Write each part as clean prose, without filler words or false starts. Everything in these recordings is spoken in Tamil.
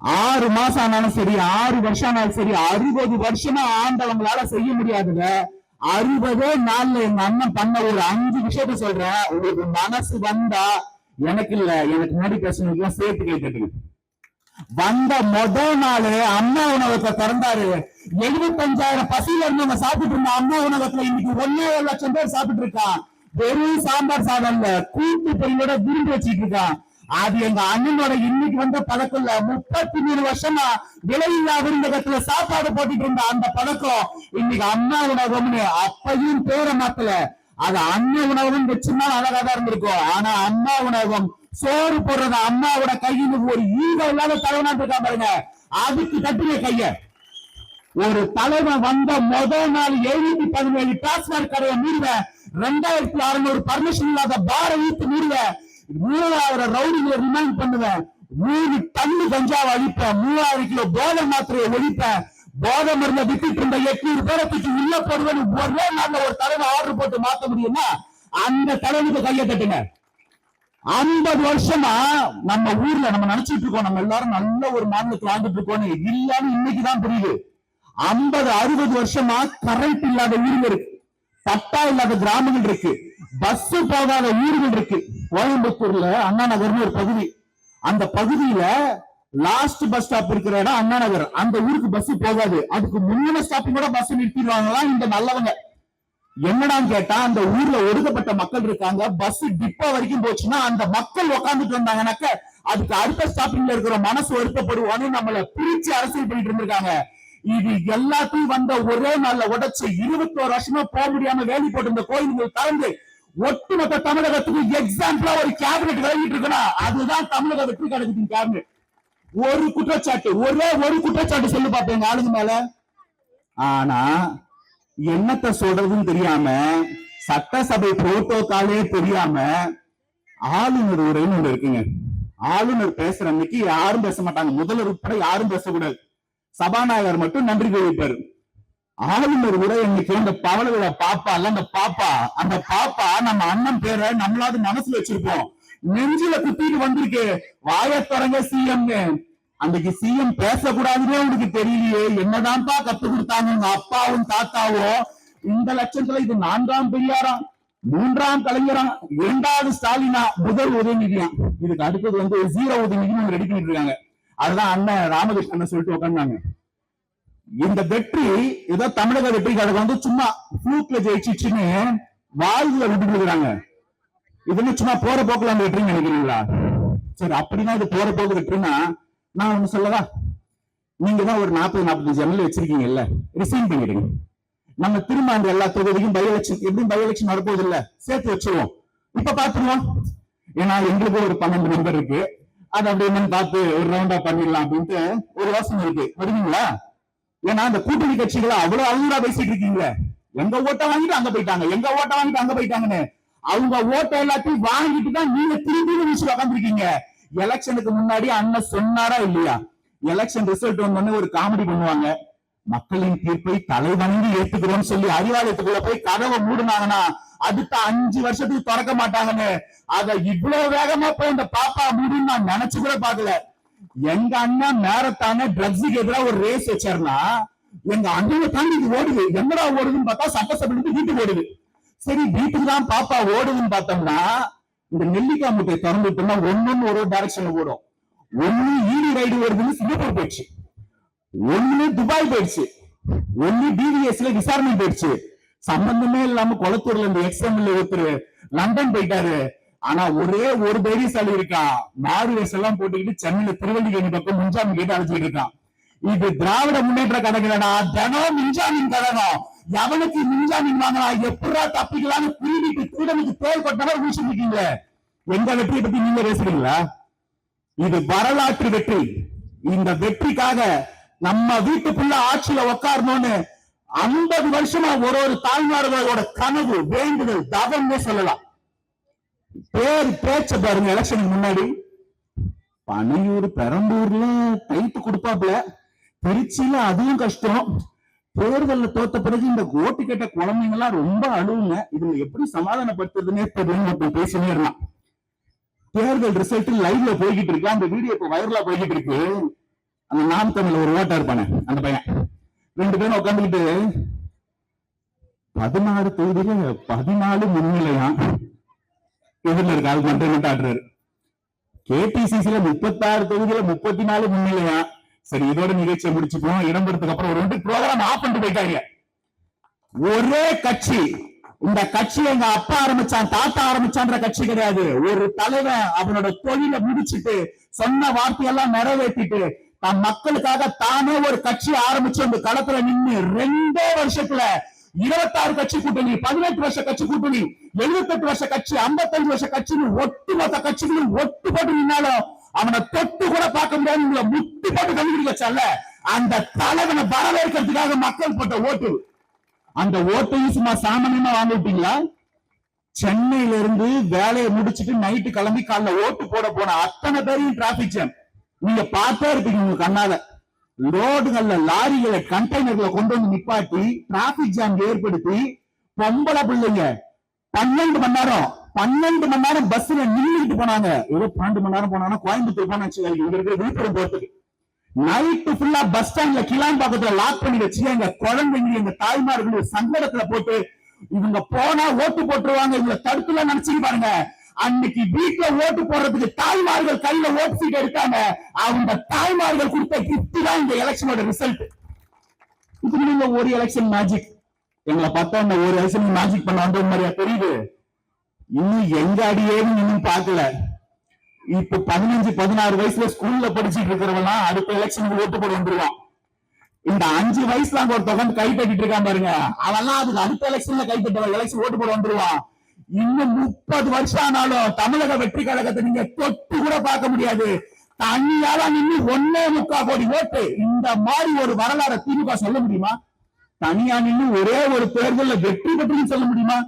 6 மாசம் ஆனாலும் சரி, 6 வருஷம் ஆனாலும் சரி, 60 வருஷமா ஆண்டவங்களால செய்ய முடியாதுங்க. 60 நாள்ல எங்க அண்ணன் பண்ண ஒரு 5 விஷயத்த சொல்றேன். உங்களுக்கு மனசு வந்தா, எனக்கு இல்ல, எனக்கு முன்னாடி பேசுனதுக்கெல்லாம் சேர்த்து கேட்டுட்டு வந்த முதல் நாள் அம்மா உணவகத்தை திறந்தாரு. 75,000 பசியில இருந்தவங்க சாப்பிட்டு இருந்த அம்மா உணவகத்துல இன்னைக்கு 1.7 லட்சம் பேர் சாப்பிட்டு இருக்கான். வெறும் சாம்பார் சாதம் இல்ல, கூட்டு பொரியலோட விருந்து வச்சுட்டு இருக்கான். அது எங்க அண்ணனோட இன்னைக்கு வந்த பழக்கம் இல்ல. 33 வருஷமா விலையில்லா விருந்தகத்துல சாப்பாடு போட்டுட்டு இருந்த அந்த பழக்கம் இன்னைக்கு அம்மா உணவகம்னு அப்பையும் பேரை மாத்தல. அது அண்ணன் உணவகம் வச்சுன்னா அழகாதான் இருந்திருக்கும். ஆனா அம்மா உணவகம் சோறு போடுறது அம்மாவோட கையில் ஒரு ஈக இல்லாத தலைவனா இருக்கா பாருங்க. அதுக்கு கட்டுங்க கைய. ஒரு தலைவன் வந்த முதல் நாள் 717 டாஸ்மாக் கடையை மூடுவேன். 2600 பர்மிஷன் இல்லாத பார வீட்டு மூடுவேன். 3000 ரவுடிகளை ரிமைண்ட் பண்ணுவேன். 3 டன்னு கஞ்சாவை அழிப்பேன். 3000 கிலோ போதை மாத்திரையை ஒழிப்பேன். போதை மருந்த விட்டுட்டு இருந்த 800 பேரை தூக்கி உள்ள போடுவேன். ஒரே நாள்ல ஒரு தலைவன் ஆர்டர் போட்டு மாத்த முடியுமா? அந்த தலைவனுக்கு கையை தட்டுங்க. 50 வருஷமா நம்ம ஊர்ல நம்ம நினைச்சிட்டு இருக்கோம் நம்ம எல்லாரும் நல்ல ஒரு மாநிலத்தில் வாழ்ந்துட்டு இருக்கோம். இல்லன்னு இன்னைக்குதான் புரியுது. 50-60 வருஷமா கரண்ட் இல்லாத ஊர்கள் இருக்கு, பட்டா இல்லாத கிராமங்கள் இருக்கு, பஸ் போகாத ஊர்கள் இருக்கு. கோயம்புத்தூர்ல அண்ணா நகர்னு ஒரு பகுதி. அந்த பகுதியில லாஸ்ட் பஸ் ஸ்டாப் இருக்கிற இடம் அண்ணா நகர். அந்த ஊருக்கு பஸ் போகாது. அதுக்கு முன்ன ஸ்டாப்பிங் கூட பஸ் நிறுத்திடுவாங்களாம் இந்த நல்லவங்க. என்னடான்னு கேட்டா, அந்த ஊர்ல ஒடுக்கப்பட்ட மக்கள் இருக்காங்க. பஸ் டிப்போ வரைக்கும் போச்சுன்னா அந்த மக்கள் உட்காந்துட்டு இருந்தாங்கன்னாக்க அதுக்கு அடுத்த ஸ்டாப்பிங்ல இருக்கிற மனசு வருத்தப்படுவான்னு நம்மள பிரிச்சு அரசியல் பண்ணிட்டு இருந்திருக்காங்க. இது எல்லாத்தையும் வந்த ஒரே நாள்ல உடைச்சு 21 வருஷமா போக முடியாம வேலி போட்டு இந்த கோயில்கள் திறந்து ஒட்டுமொத்த தமிழகத்துக்கு எக்ஸாம்பிளா ஒரு கேபினெட் விளங்கிட்டு இருக்கணும். அதுதான் தமிழக வெற்றி கழகத்தின் கேபினெட். ஒரு குற்றச்சாட்டு, ஒரே ஒரு குற்றச்சாட்டு சொல்லி பார்ப்பேன் ஆளுங்க மேல. ஆனா என்னத்த சொல்றதுன்னு தெரியாம, சட்டசபை புரோட்டோகாலே தெரியாம ஆளுநர் உரைன்னு ஒண்ணு இருக்குங்க. ஆளுநர் பேசுற அன்னைக்கு யாரும் பேச மாட்டாங்க. முதல்வர் உட்பட யாரும் பேசக்கூடாது. சபாநாயகர் மட்டும் நன்றி தெரிவிப்பாரு. ஆளுநர் உரை இன்னைக்கு அந்த பவள விழா பாப்பா அல்ல, அந்த பாப்பா நம்ம அண்ணன் பேரை நம்மளாவது மனசுல வச்சிருப்போம். நெஞ்சில குத்திட்டு வந்திருக்கு. வாயத்தொடங்க சிஎம். அன்னைக்கு சிஎம் பேசக்கூடாதுன்னே உனக்கு தெரியலையே. என்னதான்ப்பா கத்து கொடுத்தாங்க உங்க அப்பாவும் தாத்தாவும். இந்த லட்சத்துல இது 4ஆம் பெரியாராம், 3ஆம் கலைஞராம், 2வது ஸ்டாலினா, முதல் உதயநிதியா. இதுக்கு அடுத்தது வந்து 0 உதயநிதி ரெடி பண்ணிட்டு இருக்காங்க. அதுதான் அண்ணன் ராமகிருஷ்ணன் சொல்லிட்டு உட்காந்தாங்க. இந்த வெற்றி ஏதோ தமிழக வெற்றி கழகம் வந்து சும்மா ஃப்ளூக்ல ஜெயிச்சிச்சுன்னு வாழ்வுல விட்டுட்டு இருக்கிறாங்க. இதுன்னு சும்மா போற போக்குல அந்த வெற்றின்னு நினைக்கிறீங்களா? சரி, அப்படின்னா இது போற போக்கு வெற்றினா நான் ஒண்ணு சொல்லவா? நீங்க தான் ஒரு 40-45 எம்எல்ஏ வச்சிருக்கீங்கல்ல, ரிசைன் பண்ணிடுங்க. நம்ம திரும்ப அந்த எல்லா தொகுதிக்கும் பை எலெக்ஷன், எப்படியும் பை எலெக்ஷன் வரப்போகுது இல்ல, சேர்த்து வச்சிருவோம். இப்ப பாத்துருவோம். ஏன்னா எங்களுக்கு ஒரு 12 மெம்பர் இருக்கு. அது அப்படி என்னன்னு பார்த்து ஒரு ரவுண்டா பண்ணிடலாம் அப்படின்ட்டு ஒரு யோசனை இருக்கு. வருவீங்களா? ஏன்னா அந்த கூட்டணி கட்சிகளை அவ்வளவு அழுகுறா பேசிட்டு இருக்கீங்களே. எங்க ஓட்டை வாங்கிட்டு அங்க போயிட்டாங்க, எங்க ஓட்டை வாங்கிட்டு அங்க போயிட்டாங்கன்னு. அவங்க ஓட்டை எல்லாத்தையும் வாங்கிட்டு தான் நீங்க திருப்பி வீச்சு உட்காந்துருக்கீங்க. எலெக்ஷனுக்கு முன்னாடி அண்ணன் சொன்னாரா இல்லையா? எலெக்ஷன் ரிசல்ட் வந்தோடனே ஒரு காமெடி பண்ணுவாங்க. மக்களின் தீர்ப்பை தலைவணங்கி ஏத்துக்கிறோம்னு சொல்லி அறிவாலயத்துக்குள்ள போய் கதவை மூடுனாங்கன்னா அடுத்த 5 வருஷத்துக்கு திறக்க மாட்டாங்கன்னு. அத இவ்வளவு வேகமா போய் இந்த பாப்பா மூடுன்னு நான் நினைச்சு கூட பாக்கல. எங்க அண்ணன் மேரத்தான ட்ரக்ஸுக்கு எதிராக ஒரு ரேஸ் வச்சாருன்னா எங்க அண்ணனை தாண்டி இது ஓடுது. என்னடா ஓடுதுன்னு பார்த்தா சட்டசபைக்கு வீட்டுக்கு ஓடுது. சரி, வீட்டுக்கு தான் பாப்பா ஓடுதுன்னு பார்த்தோம்னா இந்த நெல்லிக்காய் முட்டை திறந்துட்டோம்னா ஒன்னொன்னு ஒரு டைரக்ஷன்ல ஓடும். ஒண்ணு ஈடி ரைடு வருதுன்னு சிங்கப்பூர் போயிடுச்சு, ஒண்ணு துபாய் போயிடுச்சு, ஒண்ணு டிவிஎஸ்ல விசாரணை போயிடுச்சு. சம்பந்தமே இல்லாம கொளத்தூர்ல இந்த எக்ஸ்எம்எல்ஏ ஒருத்தர் லண்டன் போயிட்டாரு. ஆனா ஒரே ஒரு தைரியசாலி இருக்கான். மாறுவேஸ் எல்லாம் போட்டுக்கிட்டு சென்னையில திருவள்ளிக்கேணி பக்கம் முன்ஜாமீன் கேட்டு அழைச்சிட்டு இருக்கான். இது திராவிட முன்னேற்ற கழகம்டா. தினம் மின்ஜாமீன் கழகம். எவனுக்கு மின்ஜாமீன் வாங்கலாம், எப்படா தப்பிக்கலாம்னு திருடிட்டு திருடனுக்கு தேல் கொட்டவர் வீசிருக்கீங்க. எந்த வெற்றியை பத்தி நீங்க பேசுறீங்களா? இது வரலாற்று வெற்றி. இந்த வெற்றிக்காக நம்ம வீட்டுக்குள்ள ஆட்சியில உட்காரணும்னு 50 வருஷமா ஒரு தாய்மார்களோட கனவு, வேண்டுதல், தவம்னே சொல்லலாம். பேச்ச பாருங்க. எலெக்ஷனுக்கு முன்னாடி பனையூர், பெரம்பூர்ல டைட்டு கொடுப்பாப்ல, திருச்சியில அதுவும் கஷ்டம். தேர்தல்ல தோத்த பிறகு இந்த ஓட்டு கேட்ட குழந்தைங்க எல்லாம் ரொம்ப அழுவுங்க. இதுல எப்படி சமாதானப்படுத்துறதுன்னே தெரியல. பேசினே இருக்கலாம். தேர்தல் ரிசல்ட் லைவ்ல போய்கிட்டு இருக்கு. அந்த வீடியோ இப்ப வைரலா போய்கிட்டு இருக்கு. அந்த நாம் தமிழ்ல ஒரு ஓட்டா இருப்பானே அந்த பையன், 2 பேரும் உட்காந்துக்கிட்டு 16 தொகுதியில 14 முன்னிலையா எதிரில் இருக்கு, அது மட்டும் ஆடுறாரு. KPCCல 36 தொகுதியில 34 முன்னிலையா. சரி, இதோட நிகழ்ச்சியை முடிச்சுப்போம். இடம்பெறதுக்கு அப்புறம் ஒரு 2 ப்ரோக்ராம் ஆஃப் பண்ணிட்டு போயிட்டாங்க. ஒரே கட்சி, இந்த கட்சி எங்க அப்பா ஆரம்பிச்சான் தாத்தா ஆரம்பிச்சான்ற கட்சி கிடையாது. ஒரு தலைவன் அவனோட தொழிலை முடிச்சுட்டு சொன்ன வார்த்தையெல்லாம் நிறைவேற்றிட்டு தன் மக்களுக்காக தானே ஒரு கட்சி ஆரம்பிச்சு அந்த களத்துல நின்று 2 வருஷத்துல 26 கட்சி கூட்டணி, 18 வருஷ கட்சி கூட்டணி, 78 வருஷ கட்சி, 55 வருஷ கட்சின்னு ஒட்டுமொத்த கட்சிகளும் ஒட்டு போட்டு நின்னாலும் அவனை தொட்டு கூட பார்க்க முடியாது. உங்களை முட்டி போட்டு கண்டுபிடிக்க வச்சால அந்த தலைவனை வரவேற்கிறதுக்காக மக்கள் போட்ட ஓட்டு. அந்த ஓட்டையும் சும்மா சாமானியமா வாங்கிட்டீங்களா? சென்னையில இருந்து வேலையை முடிச்சுட்டு நைட்டு கிளம்பி காலைல ஓட்டு போட போன அத்தனை பேரையும் டிராபிக் ஜாம் நீங்க பார்த்தே இருப்பீங்க உங்க கண்ணால. ரோடுகள்ல லாரிகளை கண்டெய்னர்களை கொண்டு வந்து நிப்பாட்டி டிராபிக் ஜாம் ஏற்படுத்தி பொம்பளை பிள்ளைங்க 12 மணி நேரம் பஸ்ல நின்றுட்டு போனாங்க. ஏதோ 12 மணி நேரம் போனாங்கன்னா கோயம்புத்தூர் போன இங்க இருக்கிற விழுப்புரம் போறதுக்கு நைட்டு ஃபுல்லா பஸ் ஸ்டாண்ட்ல கிளாம்பாக்கத்துல லாக் பண்ணி வச்சு எங்க குழந்தைங்க எங்க தாய்மார்கள் சங்கடத்துல போட்டு இவங்க போனா ஓட்டு போட்டுருவாங்க இவங்க தடுத்துல நினைச்சுட்டு பாருங்க. அன்னைக்கு வீட்டுல ஓட்டு போடுறதுக்கு தாய்மார்கள் கையில ஓட்டு சீட் எடுத்தாங்க. அவங்க தாய்மார்கள் கொடுத்த கிஃப்ட் தான் இந்த எலெக்ஷனோட ரிசல்ட். இப்ப நீங்க ஒரு எலெக்ஷன் மேஜிக் எங்களை பார்த்தா இந்த ஒரு எலெக்ஷன் மேஜிக் பண்ண வந்த மாதிரியா தெரியுது? இன்னும் எங்க அடியே இன்னும் பார்க்கல. இப்ப 15-16 வயசுல ஸ்கூல்ல படிச்சுட்டு இருக்கிறவங்க அடுத்த எலெக்ஷனுக்கு ஓட்டு போட வந்துருவான். இந்த 5 வயசுல அங்க ஒரு தொகை கை தட்டிட்டு இருக்கான் பாருங்க, அவெல்லாம் அதுக்கு அடுத்த எலெக்ஷன்ல கை தட்டுவான், எலெக்ஷன் ஓட்டு போட வந்துருவான். இன்னும் 30 வருஷம் ஆனாலும் தமிழக வெற்றி கழகத்தை நீங்க தொட்டு கூட பார்க்க முடியாது. தனியால நின்று 1.25 கோடி ஓட்டு இந்த மாதிரி ஒரு வரலாறு திமுக சொல்ல முடியுமா? தனியா நின்று ஒரே ஒரு தேர்தலில் வெற்றி பெற்றுன்னு சொல்ல முடியுமா?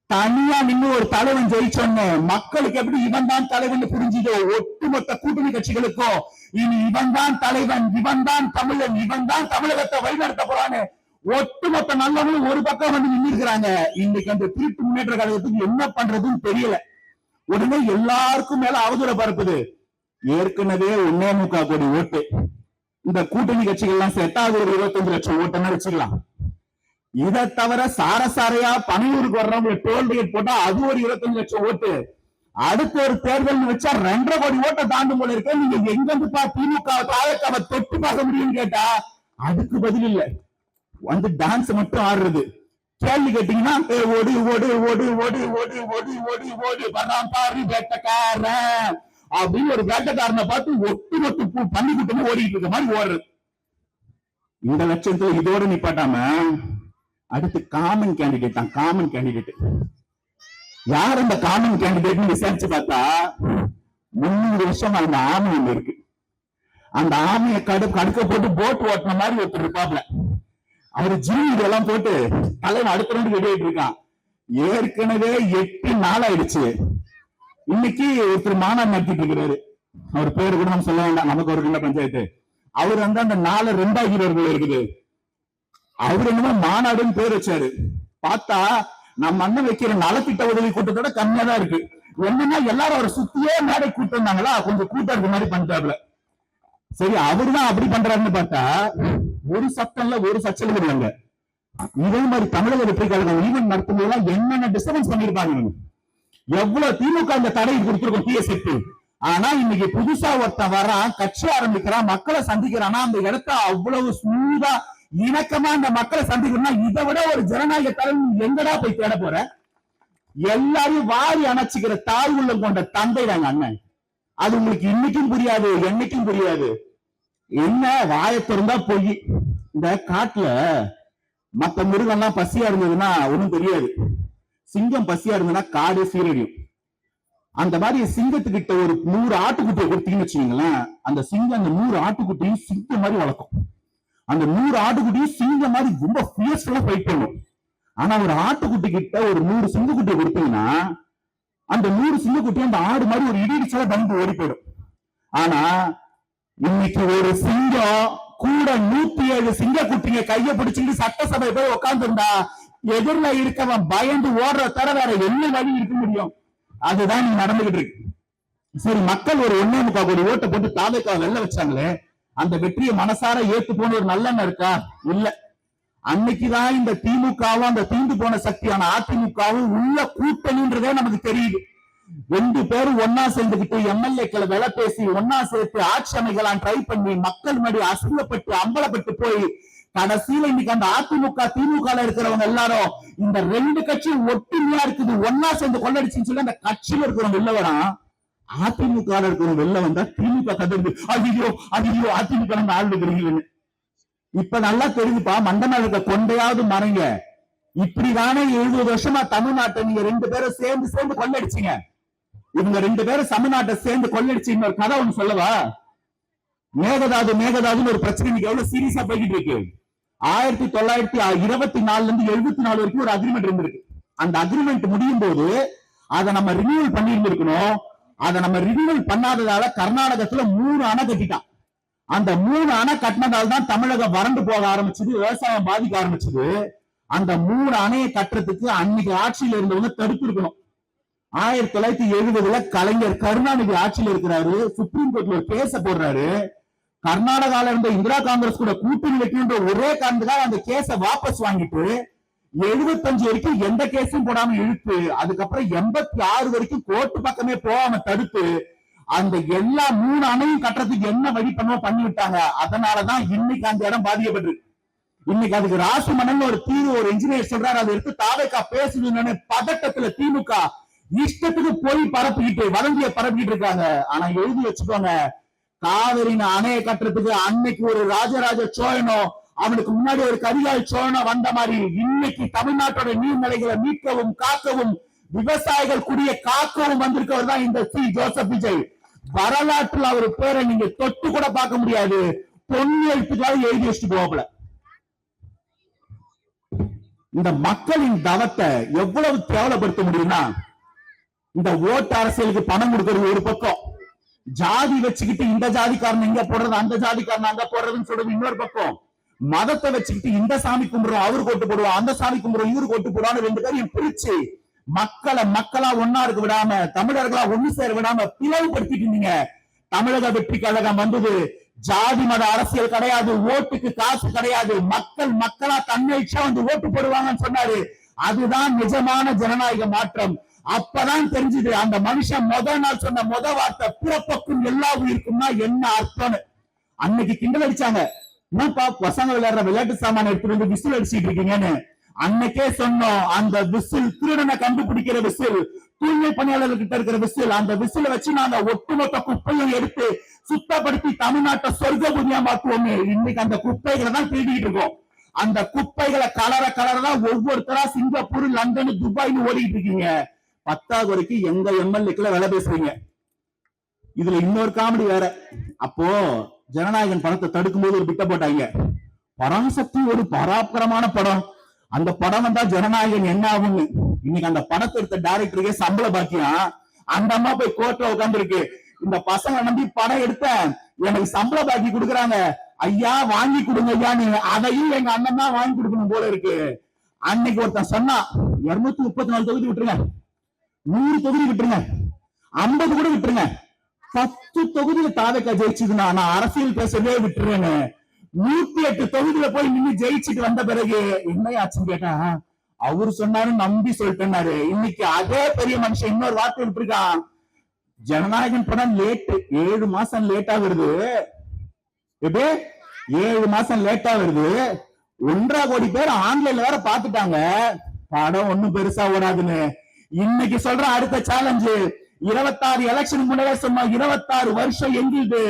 தனியா நின்று ஒரு தலைவன் ஜெயிச்சோன்னு மக்களுக்கு எப்படி இவன் தான் தலைவன் புரிஞ்சுதோ ஒட்டுமொத்த கூட்டணி கட்சிகளுக்கும் இனி இவன் தான் தலைவன், இவன் தான் தமிழன், இவன் தான் தமிழகத்தை வழிநடத்த போறான்னு ஒட்டுமொத்த நல்லவங்களும் ஒரு பக்கம் வந்து நின்று இருக்கிறாங்க. இன்னைக்கு அந்த திருட்டு முன்னேற்ற கழகத்துக்கு என்ன பண்றதுன்னு தெரியல. உடனே எல்லாருக்கும் மேல அவதூற பரப்புது. ஏற்கனவே 1.25 கோடி ஓட்டு இந்த கூட்டணி கட்சிகள் எல்லாம் சேர்த்தா அது ஒரு 25 லட்சம் ஓட்டுன்னு வச்சுக்கலாம். இதை தவிர சாரசாரையா பனையூருக்கு வர்றவங்க டோல்கேட் போட்டா அது ஒரு 25 லட்சம் ஓட்டு. அடுத்த ஒரு தேர்தல் வச்சா 2.5 கோடி ஓட்டை தாண்டும் போல இருக்க. நீங்க எங்க இருந்து திமுக தாவக்காவை தொட்டு பார்க்க முடியும்னு கேட்டா அதுக்கு பதில் இல்ல. வந்து டான்ஸ் மட்டும் ஆடுறது. கேள்வி கேட்டீங்கன்னா ஓடு ஓடு ஓடு ஓடு ஓடு ஓடு ஓடு ஓடு வர்றான் பாரு வேட்டக்காரன் அப்படின்னு ஒரு வேட்டக்காரனை பார்த்து ஒட்டு பண்ணி கூட்டமா ஓடிட்டு இருக்க மாதிரி ஓடுறது. இந்த லட்சத்துல இதோட நிப்பாட்டாம அடுத்து காமன் கேண்டிடேட் தான். காமன் கேண்டிடேட் யார்? அந்த காமன் கேண்டிடேட் விசாரிச்சு பார்த்தா 300 வருஷம் அந்த ஆமை ஒண்ணு இருக்கு. அந்த ஆமையை கடுக்க போட்டு போட் ஓட்டின மாதிரி ஒருத்தர் இருப்பாப்ல. அவரு ஜீவி இதெல்லாம் போட்டு தலைவன் அடுத்த ரெண்டு ரெடி ஆயிட்டு இருக்கான். ஏற்கனவே 8 நாள் ஆயிடுச்சு. இன்னைக்கு ஒருத்தர் மாநாடு நடத்திட்டு இருக்கிறாரு. அவர் பேரு கூட நம்ம சொல்ல வேண்டாம், நமக்கு ஒரு கிண்ட பஞ்சாயத்து. அவர் வந்து அந்த 4 2 இருக்குது. அவர் என்னமோ மாநாடுன்னு பேர் வச்சாரு. பார்த்தா நம்ம அண்ணன் வைக்கிற நலத்திட்ட உதவி கூட்டத்தோட கம்மியா தான் இருக்கு. என்னன்னா எல்லாரும் அவரை சுத்தியே மேடை கூட்டம் இருந்தாங்களா, கொஞ்சம் கூட்டம் இருக்க மாதிரி பண்ணிட்டாப்ல. சரி, அவரு தான் அப்படி பண்றாருன்னு பார்த்தா ஒரு சட்டம்ல ஒரு சச்சலும் இல்லைங்க. இதே மாதிரி தமிழக வெற்றி கழகம் ஈவென்ட் நடத்தும் போதெல்லாம் என்னென்ன டிஸ்டர்பன்ஸ் பண்ணிருப்பாங்க. எவ்வளவு திமுக அந்த தடை கொடுத்திருக்கும் டிஎஸ்எஃப். ஆனா இன்னைக்கு புதுசா ஒருத்தன் வரான், கட்சி ஆரம்பிக்கிறான், மக்களை சந்திக்கிறான்னா அந்த இடத்த அவ்வளவு ஸ்மூதா இணக்கமா அந்த மக்களை சந்திக்கணும்னா இதை விட ஒரு ஜனநாயக தலைவர் எங்கடா போய் தேட போற? எல்லாரையும் வாரி அணைச்சிக்கிற தாய் உள்ளம் கொண்ட தந்தை தாங்க அண்ணன். அது உங்களுக்கு இன்னைக்கும் புரியாது, என்னைக்கும் புரியாது. என்ன வாயை திறந்தா போய் இந்த காட்டுல மத்த மிருகம்லாம் பசியா இருந்ததுன்னா ஒண்ணும் தெரியாது. சிங்கம் பசியா இருந்ததுன்னா காடே சீரடியும். அந்த மாதிரி சிங்கத்துக்கிட்ட ஒரு 100 ஆட்டுக்குட்டியை கொடுத்தீங்கன்னு வச்சுக்கீங்களேன், அந்த சிங்கம் அந்த 100 ஆட்டுக்குட்டியும் சிங்கம் மாதிரி வளர்க்கும். அந்த 100 ஆட்டுக்குட்டியும் சிங்கம் மாதிரி ரொம்ப ஃபியர்ஸ்ஃபுல்லா ஃபைட் பண்ணும். ஆனா ஒரு ஆட்டுக்குட்டி கிட்ட ஒரு 100 சிங்கக்குட்டியை கொடுத்தீங்கன்னா அந்த 100 சிங்கக்குட்டி அந்த ஆடு மாதிரி ஒரு இடிச்சால பயந்து ஓடி போயிடும். ஆனா இன்னைக்கு ஒரு சிங்கம் கூட 107 சிங்கக்குட்டிங்க கையை பிடிச்சிட்டு சட்டசபை போய் உட்கார்ந்து இருந்தா எதிரில இருக்கவன் பயந்து ஓடுற தர வேற என்ன வழி இருக்க முடியும்? அதுதான் நீங்க நடந்துகிட்டு இருக்கு. சரி, மக்கள் ஒரு 1.25 கோடி ஓட்டை போட்டு தாவேக்காவை வெல்ல வச்சாங்களே, அந்த வெற்றியை மனசார ஏத்து போன ஒரு நல்லெண்ணம் இருக்கா? இல்ல. அன்னைக்குதான் இந்த திமுகவும் அந்த தீண்டு போன சக்தியான அதிமுகவும் உள்ள கூட்டணின்றதே நமக்கு தெரியுது. 2 பேரும் ஒன்னா சேர்ந்துகிட்டு எம்எல்ஏக்களை விலை பேசி ஒன்னா சேர்த்து ஆட்சி அமைக்கலாம் ட்ரை பண்ணி மக்கள் மடி அசுலப்பட்டு அம்பலப்பட்டு போய் கடைசியில இன்னைக்கு அந்த அதிமுக திமுக இருக்கிறவங்க எல்லாரும் இந்த 2 கட்சியும் ஒட்டுமையா இருக்குது, ஒன்னா சேர்ந்து கொள்ளடிச்சுன்னு சொல்லி அந்த கட்சியில இருக்கிறவங்க வெளில வரான். அதிமுக இருக்கிறவங்க வெளில வந்தா திமுக கதந்து ஐயோ ஐயோ அதிமுக நம்ம ஆள் இருக்கிறீங்கன்னு. இப்ப நல்லா தெரிஞ்சுப்பா, மண்டமா இருக்க கொண்டையாவது மறைங்க. இப்படிதானே 70 வருஷமா தமிழ்நாட்டை நீங்க 2 பேரும் சேர்ந்து கொள்ளடிச்சீங்க. இவங்க 2 பேரும் தமிழ்நாட்டை சேர்ந்து கொள்ளடிச்சு இன்னொரு கதை ஒண்ணு சொல்லவா? மேகதாதுன்னு ஒரு பிரச்சனை இன்னைக்கு எவ்வளவு சீரியஸா போய்கிட்டு இருக்கு. 1924 இருந்து 74 வரைக்கும் ஒரு அக்ரிமெண்ட் இருந்திருக்கு. அந்த அக்ரிமெண்ட் முடியும் போது அதை நம்ம ரினியூவல் பண்ணி இருந்திருக்கணும். அதை நம்ம ரினியூவல் பண்ணாததால கர்நாடகத்துல 3 அணை கட்டிட்டான். அந்த 3 அணை கட்டினதால தான் தமிழகம் வறண்டு போக ஆரம்பிச்சது, விவசாயம் பாதிக்க ஆரம்பிச்சது. அந்த 3 அணையை கட்டுறதுக்கு அன்னைக்கு ஆட்சியில இருந்தவங்க தடுத்து இருக்கணும். 1970 கலைஞர் கருணாநிதி ஆட்சியில இருக்கிறாரு, சுப்ரீம் கோர்ட்ல ஒரு கேஸ போடுறாரு. கர்நாடகால இருந்த இந்திரா காங்கிரஸ் கூட கூட்டணி வைக்கின்ற ஒரே காரணத்துக்காக அந்த கேஸ வாபஸ் வாங்கிட்டு 75 வரைக்கும் எந்த கேஸும் போடாம இழுத்து, அதுக்கப்புறம் 86 வரைக்கும் கோர்ட்டு பக்கமே போகாம தடுத்து அந்த எல்லா 3 அணையும் கட்டுறதுக்கு என்ன வழி பண்ணி விட்டாங்க. அதனாலதான் இன்னைக்கு அந்த இடம் பாதிக்கப்பட்டிருக்கு. இன்னைக்கு அதுக்கு ராசுமணன் ஒரு தீர்வு ஒரு இன்ஜினியர் சொல்றாரு, அதை எடுத்து தாவேக்கா பேசுதுன்னு பதட்டத்துல திமுக இஷ்டத்துக்கு போய் பரப்பிக்கிட்டு வதந்திய பரப்பிக்கிட்டு இருக்காங்க. ஆனா எழுதி வச்சுக்கோங்க, காவிரி அணையை கட்டுறதுக்கு அன்னைக்கு ஒரு ராஜராஜ சோழனோ அவனுக்கு முன்னாடி ஒரு கரிகால் சோழனோ வந்த மாதிரி இன்னைக்கு தமிழ்நாட்டோட நீர்நிலைகளை மீட்கவும் காக்கவும் விவசாயிகள் குடிய காக்கவும் வந்திருக்கவர் தான் இந்த சி ஜோசப் விஜய். வரலாற்றுல அவர் பேரை நீங்க தொட்டு கூட பார்க்க முடியாது. பொண்ணு எழுத்துக்காக எழுதி வச்சுட்டு போகல. இந்த மக்களின் தவத்தை எவ்வளவு கேவலப்படுத்த முடியும்னா, இந்த ஓட்டு அரசியலுக்கு பணம் கொடுக்கிறது ஒரு பக்கம், ஜாதி வச்சுக்கிட்டு இந்த ஜாதிக்காரன் இங்க போடுறது அந்த ஜாதிக்காரன் அங்க போடுறதுன்னு சொல்றது இன்னொரு பக்கம், மதத்தை வச்சுக்கிட்டு இந்த சாமி கும்பிடுறோம் அவரு கோட்டு போடுவோம், அந்த சாமி கும்பிடுறோம் இவரு கோட்டு போடுவான்னு 2 பேரையும் பிரிச்சு மக்களா ஒன்னா இருக்க விடாம, தமிழர்களா ஒண்ணு சேர விடாம பிளவுபடுத்திட்டு இருந்தீங்க. தமிழக வெற்றி கழகம் வந்தது. ஜாதி மத அரசியல் கிடையாது, ஓட்டுக்கு காசு கிடையாது, மக்களா தன்னெழுச்சியா வந்து ஓட்டு போடுவாங்கன்னு சொன்னாரு. அதுதான் நிஜமான ஜனநாயக மாற்றம். அப்பதான் தெரிஞ்சது அந்த மனுஷன் முதல் நாள் சொன்ன வார்த்தை பிறப்புக்கும் எல்லா உயிருக்கும்னா என்ன அர்த்தம்னு. அன்னைக்கு கிண்டல் அடிச்சாங்க, என்னப்பா பசங்க விளையாடுற விளையாட்டு சாமான எடுத்துட்டு வந்து விசில் அடிச்சுட்டு இருக்கீங்கன்னு. அன்னைக்கே சொன்னோம், அந்த விசில் திருடனை கண்டுபிடிக்கிற விசில், தூய்மை பணியாளர்கிட்ட இருக்கிற விசில், அந்த விசில வச்சு நாங்க ஒட்டுமொத்த குப்பையும் எடுத்து சுத்தப்படுத்தி தமிழ்நாட்டை சொர்க்க பூமியா மாற்றுவோமே. இன்னைக்கு அந்த குப்பைகளை தான் தேடிட்டு இருக்கோம். அந்த குப்பைகளை கலரதான் ஒவ்வொருத்தரா சிங்கப்பூர், லண்டன், துபாய்னு ஓடிட்டு இருக்கீங்க. 10வது வரைக்கும் எங்க எம்எல்ஏக்களை வேலை பேசுறீங்க. இதுல இன்னொரு காமெடி வேற. அப்போ ஜனநாயகன் படத்தை தடுக்கும் போது ஒரு பிட்ட போட்டாங்க, பராசக்தி ஒரு பராக்கிரமான படம், அந்த படம் வந்தா ஜனநாயகன் என்ன ஆகும்னு. இன்னைக்கு அந்த படத்தை எடுத்த டைரக்டருக்கே சம்பள பாக்கியம். அந்த அம்மா போய் கோர்ட்ல உட்கார்ந்து இருக்கு, இந்த பசங்க நம்பி படம் எடுத்த எனக்கு சம்பள பாக்கி கொடுக்குறாங்க, ஐயா வாங்கி கொடுங்க ஐயான்னு. அதையும் எங்க அண்ணன் தான் வாங்கி கொடுக்கணும் போல இருக்கு. அன்னைக்கு ஒருத்தன் சொன்னா 234 தொகுதி விட்டுருங்க, 100 தொகுதி விட்டுருங்க, 50 கூட விட்டுருங்க, 10 தொகுதியில தாவேக்கா ஜெயிச்சுதுன்னா நான் அரசியல் பேசவே விட்டுருவேன்னு 108 தொகுதியில போய் நின்று ஜெயிச்சுட்டு வந்த பிறகு என்ன ஆச்சுன்னு கேட்டா, அவரு சொன்னாரு நம்பி சொல்லிட்டேன்னாரு. இன்னைக்கு அதே பெரிய மனுஷன் இன்னொரு வார்த்தை விட்டுருக்கான், ஜனநாயகன் படம் லேட், 7 மாசம் லேட்டா வருது. எப்படி 7 மாசம் லேட்டா வருது? 1.5 கோடி பேர் ஆன்லைன்ல வேற பாத்துட்டாங்க, படம் ஒண்ணும் பெருசா ஓடாதுன்னு. இன்னைக்கு சொல்ற அடுத்த சேலஞ்சு, 26 எலெக்ஷன் முன்னாடியே சொன்னா 26 வருஷம் எங்கிது,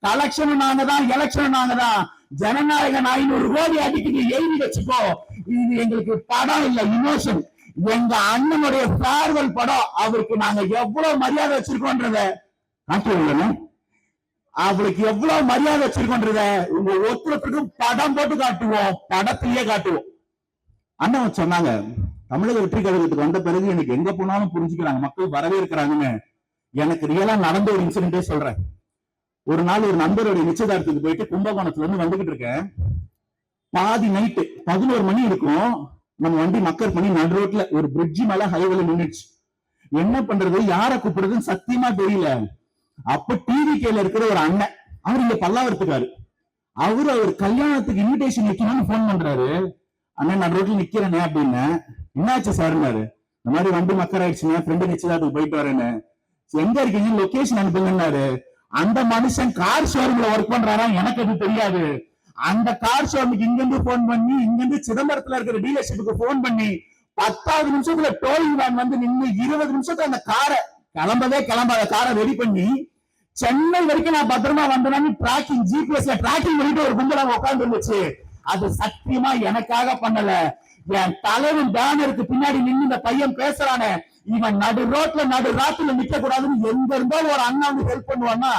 கலெக்ஷன் நாங்கதான், எலெக்ஷன் நாங்கதான், ஜனநாயகன் 500 கோடி அடிக்குது, எழுதி வச்சுக்கோ. இது எங்களுக்கு படம் இல்ல, இமோஷன். எங்க அண்ணனுடைய ஃபேர்வெல் படம், அவருக்கு நாங்க எவ்வளவு மரியாதை வச்சிருக்கோன்றத காட்டுவோம். அவளுக்கு எவ்வளவு மரியாதை வச்சிருக்கோன்றத உங்க ஒருத்தருக்கும் படம் போட்டு காட்டுவோம், படத்திலேயே காட்டுவோம். அண்ணன் சொன்னாங்க, தமிழக வெற்றி கழகத்துக்கு வந்த பிறகு எனக்கு எங்க போனாலும் புரிஞ்சுக்கிறாங்க, மக்கள் வரவேற்கிறாங்கன்னு. எனக்கு ரியலா நடந்த ஒரு இன்சிடென்டே சொல்றேன். ஒரு நாள் ஒரு நண்பருடைய நிச்சயதார்த்தத்துக்கு போயிட்டு கும்பகோணத்துல இருந்து வந்துகிட்டு இருக்கேன். பாதி நைட்டு 11 மணி இருக்கும். நம்ம வண்டி மக்கள் பண்ணி நடு ரோட்ல ஒரு பிரிட்ஜ் மேல ஹைவேல நின்றுச்சு. என்ன பண்றது, யார கூப்பிடுறதுன்னு சத்தியமா தெரியல. அப்ப டிவி கேல இருக்கிற ஒரு அண்ணன், அவர் இங்க பல்லாவரத்துக்காரு. அவர் கல்யாணத்துக்கு இன்விடேஷன் வைக்கணும்னு போன் பண்றாரு. அண்ணன் நான் ரோட்ல நிக்கிறேனே அப்படின்னு. என்னாச்சு சார்னாரு. இந்த மாதிரி வண்டி மக்கர் ஆயிடுச்சுங்க, ஃப்ரெண்டு நிச்சயதார்த்துக்கு போயிட்டு வரேன்னு. எங்க இருக்கீங்க, லொகேஷன் அனுப்புங்கன்னாரு. அந்த மனுஷன் கார் ஷோரூம்ல ஒர்க் பண்றாரா, எனக்கு அது தெரியாது. அந்த கார் ஷோரூமுக்கு இங்கிருந்து போன் பண்ணி, இங்கிருந்து சிதம்பரத்துல இருக்கிற டீலர்ஷிப்புக்கு போன் பண்ணி 10வது நிமிஷத்துல டோலிங் வேன் வந்து நின்று 20 நிமிஷத்துல அந்த காரை கிளம்பாத காரை ரெடி பண்ணி சென்னை வரைக்கும் நான் பத்திரமா வந்தேன்னு டிராக்கிங் ஜிபிஎஸ்ல டிராக்கிங் பண்ணிட்டு ஒரு கும்பல உட்கார்ந்து இருந்துச்சு. அது சத்தியமா எனக்காக பண்ணல. என் தலைவன் பேனருக்கு பின்னாடி நின்று இந்த பையன் பேசுறானே, இவன் நடு ரோட்ல நடு ராத்துல நிக்க கூடாதுன்னு எங்க இருந்தாலும் ஒரு அண்ணா வந்து ஹெல்ப் பண்ணுவான்னா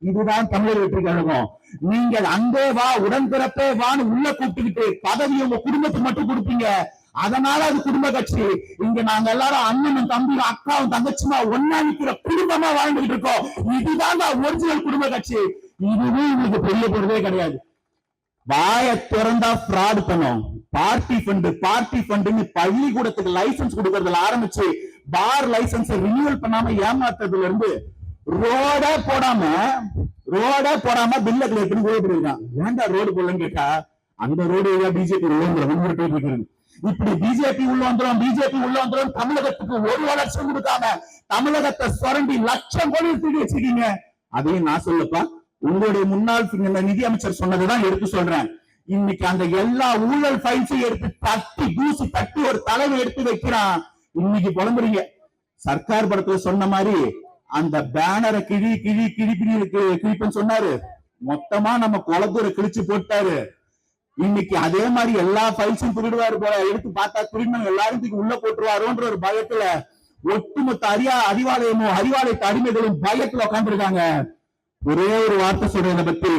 இதுதான் தமிழர் வெற்றி கழகம். நீங்கள் அங்கே வா உடன்பிறப்பே வான்னு உள்ள கூப்பிட்டுக்கிட்டு பதவி உங்க குடும்பத்துக்கு மட்டும் கொடுப்பீங்க. அதனால அது குடும்ப கட்சி. இங்க நாங்க எல்லாரும் அண்ணனும் தம்பியும் அக்காவும் தங்கச்சிமா ஒன்னா நிக்கிற குடும்பமா வாழ்ந்துட்டு இருக்கோம். இதுதான் ஒரிஜினல் குடும்ப கட்சி. இதுவே உங்களுக்கு பெரிய பொருளே கிடையாது. வாய திறந்தா ஃப்ராட் பண்ணும். பார்ட்டி ஃபண்டுன்னு பள்ளிக்கூடத்துக்கு லைசன்ஸ் கொடுக்கறதுல ஆரம்பிச்சு பார் லைசன்ஸ் ரினியூவல் பண்ணாம ஏமாத்துறதுல இருந்து ரோட போடாம பில்ல கிளியர் பண்ணி போயிட்டு இருக்கான். ஏன்டா ரோடு போடலன்னு கேட்டா அந்த ரோடு பிஜேபி இருக்கிறது. இப்படி பிஜேபி உள்ள வந்துடும் தமிழகத்துக்கு ஒரு வளர்ச்சி கொடுக்காம தமிழகத்தை சுரண்டி லட்சம் கோடி திருடி வச்சிருக்கீங்க. அதையும் நான் சொல்லப்பா, உங்களுடைய முன்னாள் நிதி அமைச்சர் சொன்னதுதான் எடுத்து சொல்றேன். இன்னைக்கு அந்த எல்லா ஊழல் ஃபைல்ஸையும் எடுத்து தட்டி ஒரு தலைவை எடுத்து வைக்கிறான். இன்னைக்கு புலம்புறீங்க. சர்க்கார் படத்துல சொன்ன மாதிரி அந்த பேனரை கிழிப்புன்னு சொன்னாரு. மொத்தமா நம்ம குளத்தூரை கிழிச்சு போட்டாரு. இன்னைக்கு அதே மாதிரி எல்லா ஃபைல்ஸும் திருடுவாரு போல. எடுத்து பார்த்தா திருடணும் எல்லாரும் உள்ள போட்டுருவாரோன்ற ஒரு பயத்துல ஒட்டுமொத்த அறிவாலயத்தை அடிமைகளும் பயத்துல உட்காந்துருக்காங்க. ஒரே ஒரு வார்த்தை சொல்றத பத்தி,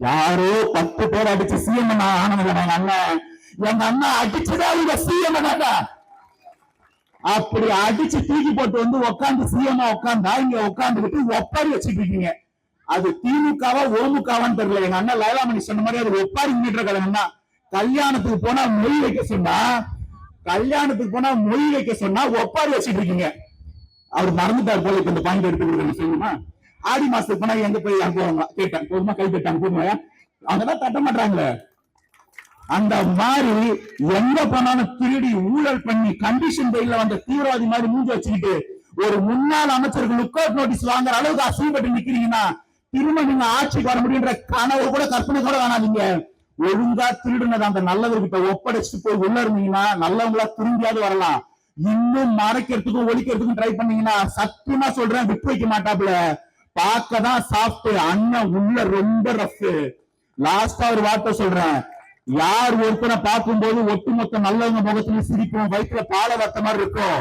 யாரோ 10 பேர் அடிச்சு சிஎம் ஆனவங்க அண்ணன். எங்க அண்ணா அடிச்சுதான் இவங்க சிஎம். அப்படி அடிச்சு தூக்கி போட்டு வந்து உட்காந்து சிஎம் உட்காந்தா இங்க உட்காந்துக்கிட்டு ஒப்பாரி வச்சுட்டு இருக்கீங்க. அது திமுகவா ஓமுகவான்னு தெரியல. எங்க அண்ணன் லைலாமணி சொன்ன மாதிரி அது ஒப்பாரி மீட்டர் கலன்னா. கல்யாணத்துக்கு போனா மொழி வைக்க சொன்னா ஒப்பாரி வச்சுட்டு இருக்கீங்க. அவர் மறந்துட்டார் போல. இப்ப இந்த பாயிண்ட் எடுத்து சொல்லுமா, ஆடி மாசத்துக்கு போனா எங்க போய் கேட்டாங்க போதுமா, கை தட்டாங்க போதுமா, அவங்கதான் தட்ட மாட்டாங்களே. அந்த மாதிரி எங்க போனாலும் திருடி ஊழல் பண்ணி கண்டிஷன் பெயில வந்த தீவிரவாதி மாதிரி மூஞ்சி வச்சுக்கிட்டு ஒரு முன்னாள் அமைச்சருக்கு லுக் அவுட் நோட்டீஸ் வாங்குற அளவுக்கு அசிங்கப்பட்டு நிக்கிறீங்கன்னா திரும்ப நீங்க ஆட்சிக்கு வர முடியுன்ற கனவு கூட கற்பனை கூட வேணாதீங்க. ஒழுங்கா திருடுனது அந்த நல்லவர்கிட்ட ஒப்படைச்சிட்டு போய் உள்ள இருந்தீங்கன்னா நல்லவங்களா திரும்பியாவது வரலாம். இன்னும் மறைக்கிறதுக்கும் ஒழிக்கிறதுக்கும் ட்ரை பண்ணீங்கன்னா சத்தியமா சொல்றேன் விட்டு வைக்க மாட்டாப்புல. பார்க்கதான் சாஃப்ட், அண்ணன் உள்ள ரொம்ப ரஃப். லாஸ்டா ஒரு வார்த்தை சொல்றேன், யார் ஒருத்தனை பார்க்கும் போது ஒட்டுமொத்த நல்லவங்க முகத்துல சிரிக்கும், வயிற்றுல பாலை வத்த மாதிரி இருக்கும்,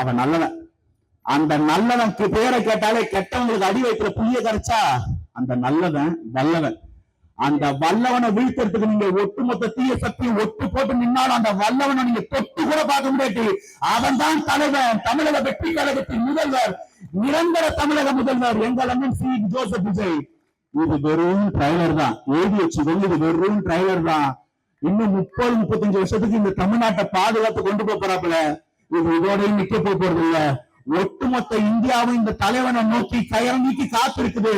அவன் நல்லவன். அந்த நல்லவன் பேரை கேட்டாலே கெட்டவங்களுக்கு அடி வயிற்றுல புளிய கரைச்சா அந்த நல்லவன் வல்லவன். அந்த வல்லவனை வீழ்த்துறதுக்கு நீங்க ஒட்டுமொத்த தீய சக்தியும் ஒட்டு போட்டு நின்னாலும் அந்த வல்லவனை நீங்க தொட்டு கூட பார்க்க முடியாது. அவன் தான் தலைவன், தமிழக வெற்றி கழகத்தின் முதல்வர், நிரந்தர தமிழக முதல்வர் எங்கள் அண்ணன் சி ஜோசப் விஜய். இது வெறும் ட்ரைலர் தான். எழுதி வச்சுக்கோங்க, இது வெறும் ட்ரைலர் தான். இன்னும் 30-35 வருஷத்துக்கு இந்த தமிழ்நாட்டை பாதுகாத்து கொண்டு போறாப்புல. இது இதோடையும் நிக்க போறது இல்ல. ஒட்டுமொத்த இந்தியாவும் இந்த தலைவனை நோக்கி கயர் நீக்கி காத்து இருக்குது.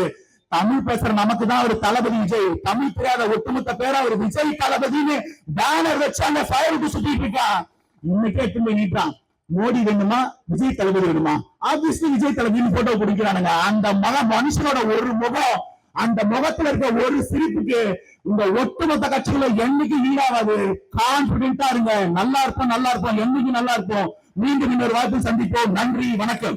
தமிழ் பேசுற நமக்கு தான் ஒரு தளபதி விஜய், தமிழ் தெரியாத ஒட்டுமொத்த பேரா ஒரு விஜய் தளபதினு பேனர் வச்சு அந்த ஃபயருக்கு சுத்திட்டு இருக்கான். இன்னைக்கே திரும்ப நீட்டான். மோடி வேணுமா, விஜய் தளபதி வேணுமா? ஆப்வியஸ்லி விஜய் தளபதி போட்டோ பிடிக்கிறானுங்க. அந்த மனுஷனோட ஒரு முகம், அந்த முகத்துல இருக்க ஒரு சிரிப்புக்கு இந்த ஒட்டுமொத்த கட்சிகளை என்னைக்கு ஈடாகாது. கான்பிடென்டா இருங்க. நல்லா இருப்போம், என்னைக்கு நல்லா இருப்போம். மீண்டும் இன்னொரு வாய்ப்பு சந்திப்போம். நன்றி, வணக்கம்.